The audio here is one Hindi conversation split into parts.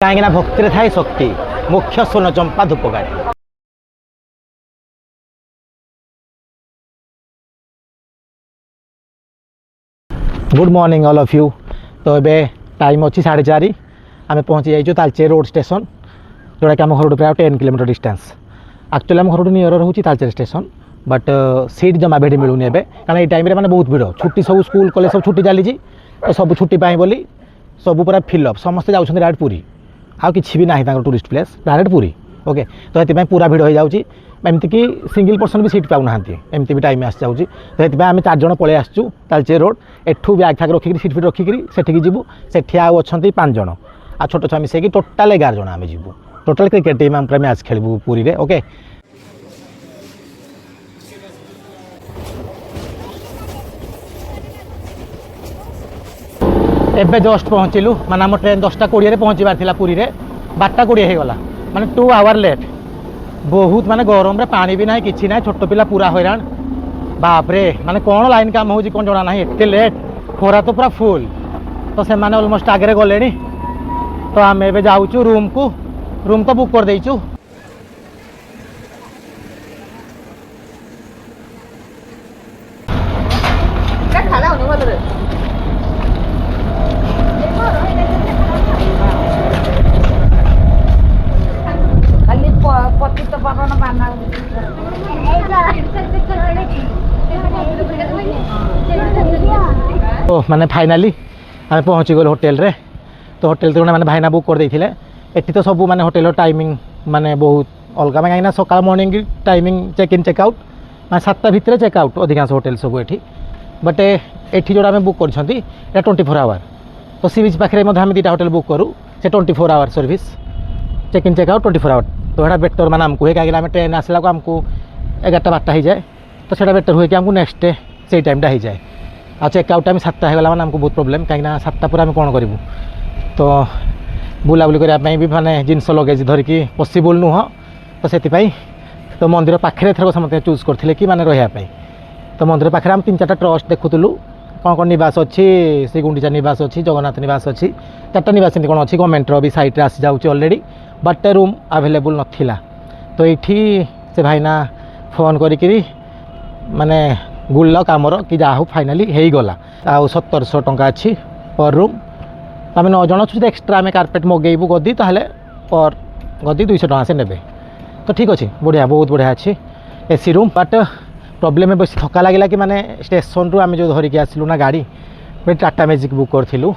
कहीं भक्ति थाए शक्ति मुख्य स्वर्ण चंपा धूपकाठी। Good morning all of you. तो ये टाइम अच्छी 4:30 आम पहुँची जाइए तालचेर रोड स्टेशन जोटा कि आम घर प्राय 10 किलोमीटर डिस्टेंस। एक्चुअली आम घर नियर रोचे तालचेर स्टेशन बट सीट जमा भेट मिलूनी ए कारण ये टाइम मैंने बहुत भिड़ छुट्टी सब स्कूल कॉलेज सब छुट्टी चली तो सब छुट्टी बोली सब पूरा फिलअप समस्ते जाऊँ डायरेक्ट पुरी आउ कि भी ना tourist place direct Puri okay. तो ये पूरा भिड़ हो जाऊँगी एमतीक सिंगल पर्सन भी सीट पाऊना एमती भी टाइम आस जाऊँगी। तो ये आम 4 जण पलि आसचु तालचेर रोड एठू बैग फैग रखिक सीट फिट रखिक सेठिकी जीवु सेठी आउ अच्छा 5 जण आ छोट छुआ मिसेक टोटाल 11 जण आम जीवु टोटाल क्रिकेट टीम आम मैच खेलू पुरी रे ओके। एबे जस्ट पहुँचलु माने आम ट्रेन 10:20 पहुँचबार थिला पुरी रे 12:20 हो गला माने 2 आवर लेट। बहुत माने गरम रे पानी भी ना कि ना छोट पिला पूरा हैरान बाप रे माने कौन लाइन काम हो कौन जना ना एते लेट खोरा तो पूरा फुल। तो से माने ऑलमोस्ट आगे गले तो आम ए जाऊँ रूम तो बुक कर देचु। तो माने फाइनाली आम पहुँची गल होटेल रे। तो होटेल तो मैंने भाईना बुक कर देथिले एठी तो सब माने होटेल टाइमिंग माने बहुत अलग कहीं सकाल morning timing check in checkout माने 7टा भितर चेकआउट अधिकांश होटेल सब एठी बट एठी जोड़ा आम बुक कर 24 आवर। तो सी बीच पाखे आम 2टा होटेल बुक करूँ से 24 hour service check in checkout 24 hour. तो यहाँ बेटर माने आमको हुए कहीं ट्रेन आसला आमको 11टा हो जाए तो सेटा बेटर हुए कि आमको नेक्स्ट डे से टाइमटा हो जाए आ चेकआउट टाइम 7टा होगा मैंने आमको बहुत प्रोब्लेम कहीं 7टा पर आम कौन करूँ। तो बुलाबुली करने भी माने जिनस लगेज धरिकी पॉसिबल नुह तो से तो मंदिर पाखे थरक समस्त चूज करते कि माने रही। तो मंदिर पाखे आम 3-4टा ट्रस्ट देखुलु कौन कौन निवास अच्छी श्री गुंडीचा निवास अच्छी जगन्नाथ निवास अच्छी 4टा निवास कौन अच्छी गवर्नमेंटर भी साइट आसी जाऊँगी अलरेडी बट रूम आवेलेबल नाला। तो ये से भाईना फोन करी माने गुल्ल कामर कि जहाँ फाइनाली हो गला आ 1700 टंका अच्छी पर रूम। आम 9 जन अच्छे एक्सट्रा आम कार्पेट मगेबू गदी ताहले पर गदी 200 टका से नेबे। तो ठीक अच्छे बढ़िया बहुत बढ़िया अच्छी एसी रूम बट प्रॉब्लम बस थका लगे कि माने स्टेशन रु आम जो धरिकी आसलु ना गाड़ी टाटा मैजिक बुक करूँ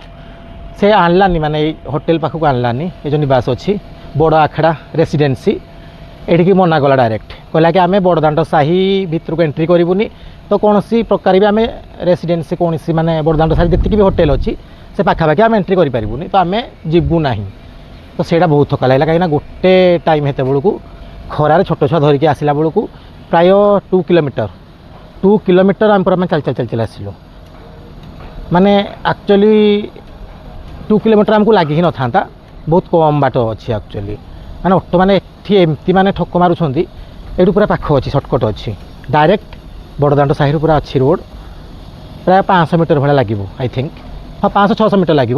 से आनलानी माने होटेल पाखक आनलानी ये जो निवास अच्छी बड़ आखड़ा रेसिडेंसी एठी मना कला डायरेक्ट कहला कि आम बड़दाण्ड साही भितर को एंट्री करूनी तो कौन सी प्रकार भी आम रेसिडेंसी कौन सी माने बड़दाण्ड साही जी भी होटेल अच्छी से पाखापाखि आम एंट्री करूनी तो आम जीवु ना। तो सेटा बहुत थका लगे कहीं गोटे टाइम हेत बेलू खरार छोट छुआ धरिकी आसला बेलू प्राय 2 किलोमीटर आम पूरा चल चल चल चल आसलु माने एक्चुअली 2 किलोमीटर आमको लगी ही न था बहुत कम बाट अच्छी एक्चुअली माने ऑटो माने एमती माने ठक मारुंट ये पूरा पाख अच्छी सर्टकट अच्छी डायरेक्ट बड़दाण्ड साही पूरा अच्छी रोड प्राय 500 मीटर भाया लगे आई थिंक हाँ 500-600 मीटर लगे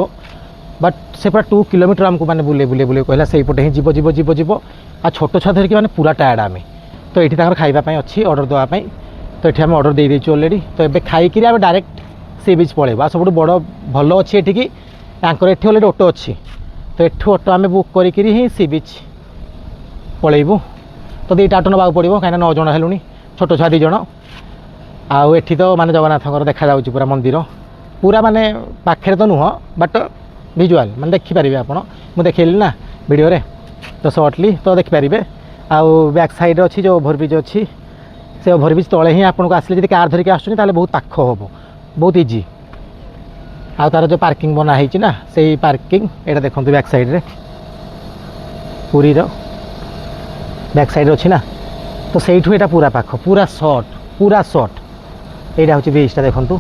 बट से पूरा 2 किलोमीटर आमको माने बुले बुले बुले कहला से पटे ही जीव जीव जीव जीव आ छोट छुआ धरिकी माने पूरा टायर्ड आम। तो ये खावाई अच्छी ऑर्डर देवाई तो ये आम ऑर्डर दे देचु अलरेडी। तो ये खाई आम डायरेक्ट सी बीच पलैबू आ सब बड़ भल अच्छी एठिकी आंकर एठी अलरेडी ऑटो अच्छी तो एठू ऑटो आम बुक करी ही सी बीच पलैबू। तो 2टा ऑटो नवा पड़ो कहीं 9 जण हेलुनी छोट छुआ 2 जण आठी तो माने जगन्नाथ देखा जाऊँगी पूरा मंदिर पूरा माने पाखे तो नुह बट विजुआल माने देखिपारे आपड़ मुझे देखली ना वीडियो रे तो सर्टली तो देखिपारे। आउ बैक साइड अच्छी जो ओभरब्रिज अच्छी से ओभरब्रिज तले ही आपको आसले जब कार धरिकी आसुनी ताले बहुत पाख हम बहुत इजी। आ तार जो पार्किंग बनाई ना से पार्किंग यहाँ देखो बैक साइड रे पुरी बैक साइड अच्छी ना तो सहीठू यहाँ पूरा पाख पूरा शॉर्ट यहाँ हूँ बीचटा देखूँ।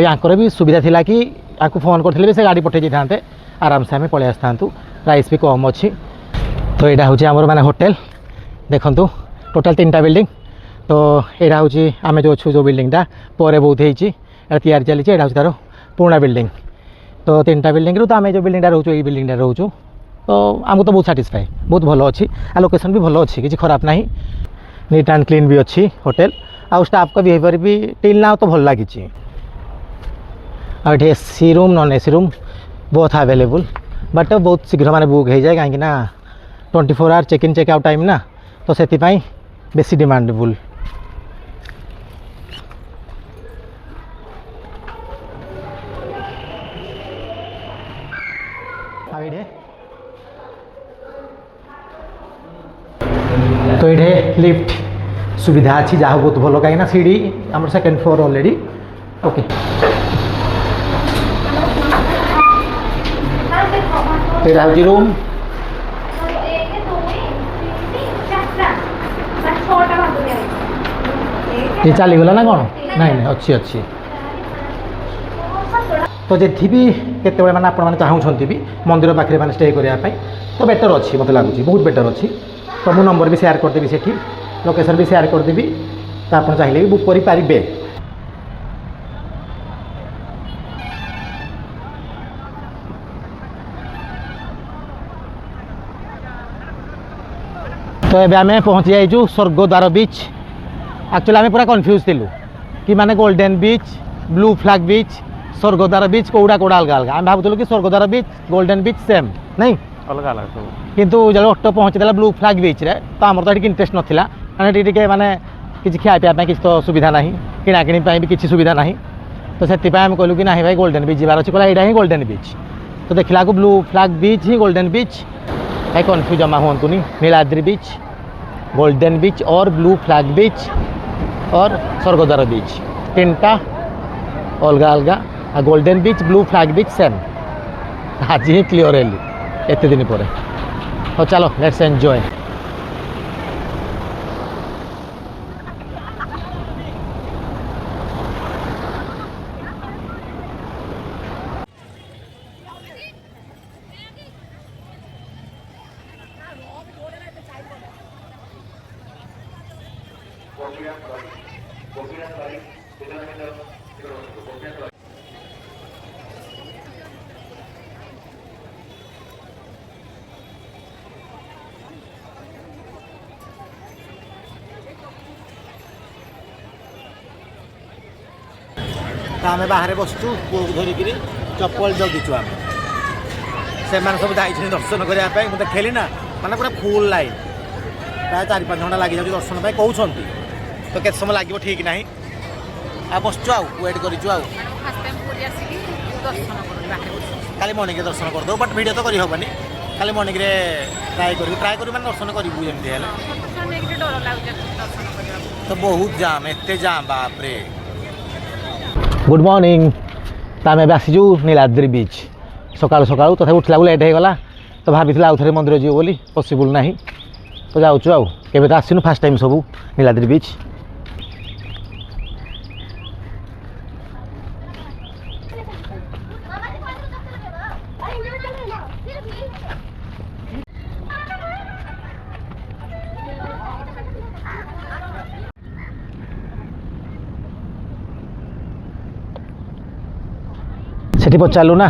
आंकर भी सुविधा थिला कि आपको फोन करते भी से गाड़ी पठे जाते आराम से आम पलि आसता प्राइस भी कम अच्छी। तो यहाँ हूँ आमर माने होटेल देखूँ टोटाल 3टा बिल्डिंग। तो यहाँ हूँ आम जो अच्छु जो बिल्डिंगटा पर बहुत होती तैयारी चली यहाँ हूँ तार पुराना बिल्डिंग तो 3टा बिल्डिंग रु तो आम जो बिल्डिंग रोचु ये बिल्डिंग रोचु तो आमको तो बहुत साटिस्फाए बहुत भल अच्छी आ लोकेशन भी भल अच्छी किसी खराब ना नीट एंड क्लीन भी अच्छी होटेल आउ स्टाफ का बिहेवियर भी टिल ना तो भल लगी AC room non AC room बहुत अवेलेबल बट बहुत शीघ्र माने बुक हो जाए कहीं 24 hour check in check out time ना तो से बेसी डिमांडेबल तो ये लिफ्ट सुविधा अच्छी जहाँ बहुत भल कहीं सीढ़ी आम सेकेंड फ्लोर ऑलरेडी ओके यहाँ हूँ रूम ये चलीगला ना कौन नाई ना अच्छी अच्छी तो जी भी केत मैंने आपने चाहते भी मंदिर पाखे मैंने स्टे करने तो बेटर अच्छी मत लगुच बहुत बेटर अच्छी तो मु नंबर भी शेयर करदेवी से लोकेशन भी शेयर करदेवी तो आप चाहिए भी बुक करें। तो ये आम पहुँची जाइए स्वर्गद्वार बीच एक्चुअली आम पूरा कन्फ्यूज थिलु कि माने golden beach blue flag beach Swargadwar beach कौड़ा कौड़ा अलग अलग आम भावुलु कि स्वर्गद्वार बीच गोल्डन बीच सेम नहीं अलग अलग सब किंतु जो ऑटो पहुँचीदेला ब्लू फ्लैग बीच रे तो आमर तो ये इंटरेस्ट नाला कहना माने किसी खायापी किसी तो सुविधा ना किणाकिणी भी किसी सुविधा ना तो से कहलु कि ना भाई गोल्डन बीच जबार अच्छे कहला यहाँ ही गोल्डन बीच तो देखला ब्लू फ्लैग बीच ही गोल्डन बीच भाई कन्फ्यूज जमा हूँ नीलाद्रि बीच गोल्डन बीच और ब्लू फ्लैग बीच और स्वर्गद्वार बीच 3टा अलग अलग गोल्डन बीच ब्लू फ्लैग बीच सेम आज ही क्लीयर है एत दिन पर तो चलो लेट्स एंजॉय। तो आम बाहर बसचु पुओ को धरिक चप्पल जगिचु आम से सब जाइए दर्शन करने मुझे देखली ना माने पूरा फुल लाइन प्राय 4-5 घंटा लग जाए दर्शन कहते तो केत समय लगे ठीक ना आ बसचु आउ वेट करूँ खाली मॉर्निंग दर्शन करदे बट वीडियो तो करहबनी खाली मॉर्निंग ट्राए कर मैंने दर्शन करूँ जमी तो बहुत जाम एत जाम बापरे। गुड मॉर्निंग तो आम आसीचु नीलाद्रि बीच सकाल सकाल तथा उठला लेट हो गला तो भाभी आउ थे मंदिर जीव बोली पॉसिबल ना तो जाऊँ आउ केबे तो आसीनु फास्ट टाइम सब नीलाद्रि बीच सेठी पचारू ना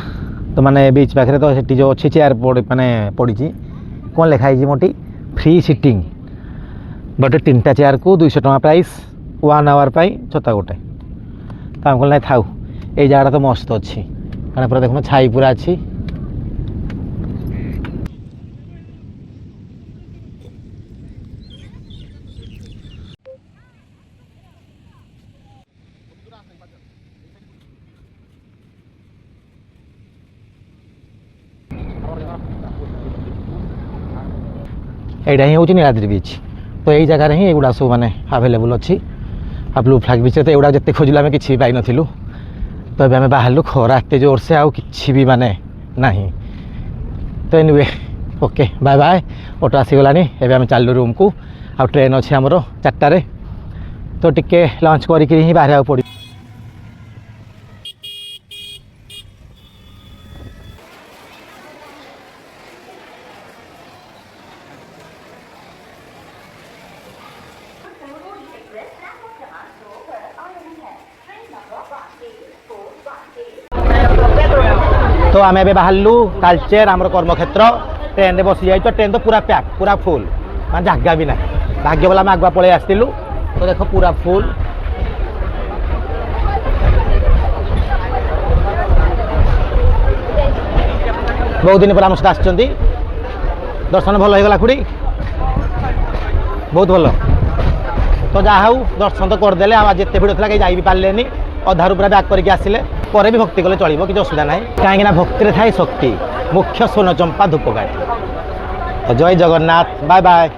तो माने बीच पाखे तो सेठी जो अच्छी चेयर माने पड़ी कौन लिखाई मोटी फ्री सीटिंग बट 3टा चेयर को 200 टका प्राइस 1 आवर छता गोटे तो आम कहना थाउ ये जगह तो मस्त अच्छी कहना पूरा देखो छाई पूरा अच्छी यहाँ ही हूँ नीलाद्रि बीच तो यही जगह ही एगुड़ा सब माने आवेलेबल अच्छी आ ब्लू फ्लैग बीच तो एगुड़ा जिते खोजिलु आम कि पाई नथिलु तो आम बाहर खरा एत जोर से आउ कि भी माने नहीं तो anyway okay bye bye auto आसीगलानी एवं आम चलु रूम को आ ट्रेन अच्छे आमर 4टारे तो टिके लंच करी बाहर पड़ी आम ए बाहरलु तालचेर आम कर्मक्षेत्र ट्रेन रे बसी जाइए ट्रेन तो पूरा पैक पूरा फुल मैं जगह भी ना भाग्य बोला आम आगुआ पलि आसलु तो देख पूरा फुल बहुत दिन पर आम सहित आसुँच दर्शन भल होगला खुड़ी बहुत भल तो जहा दर्शन तो करदे आज जिते भिड़ था कहीं जा भी पारे अधारू पूरा बैक करके आसिले पर भी भक्ति कले चलो कि असुविधा ना कहीं भक्ति थाए शक्ति मुख्य सोन चंपा धूपकाठी। जय जगन्नाथ बाय बाय।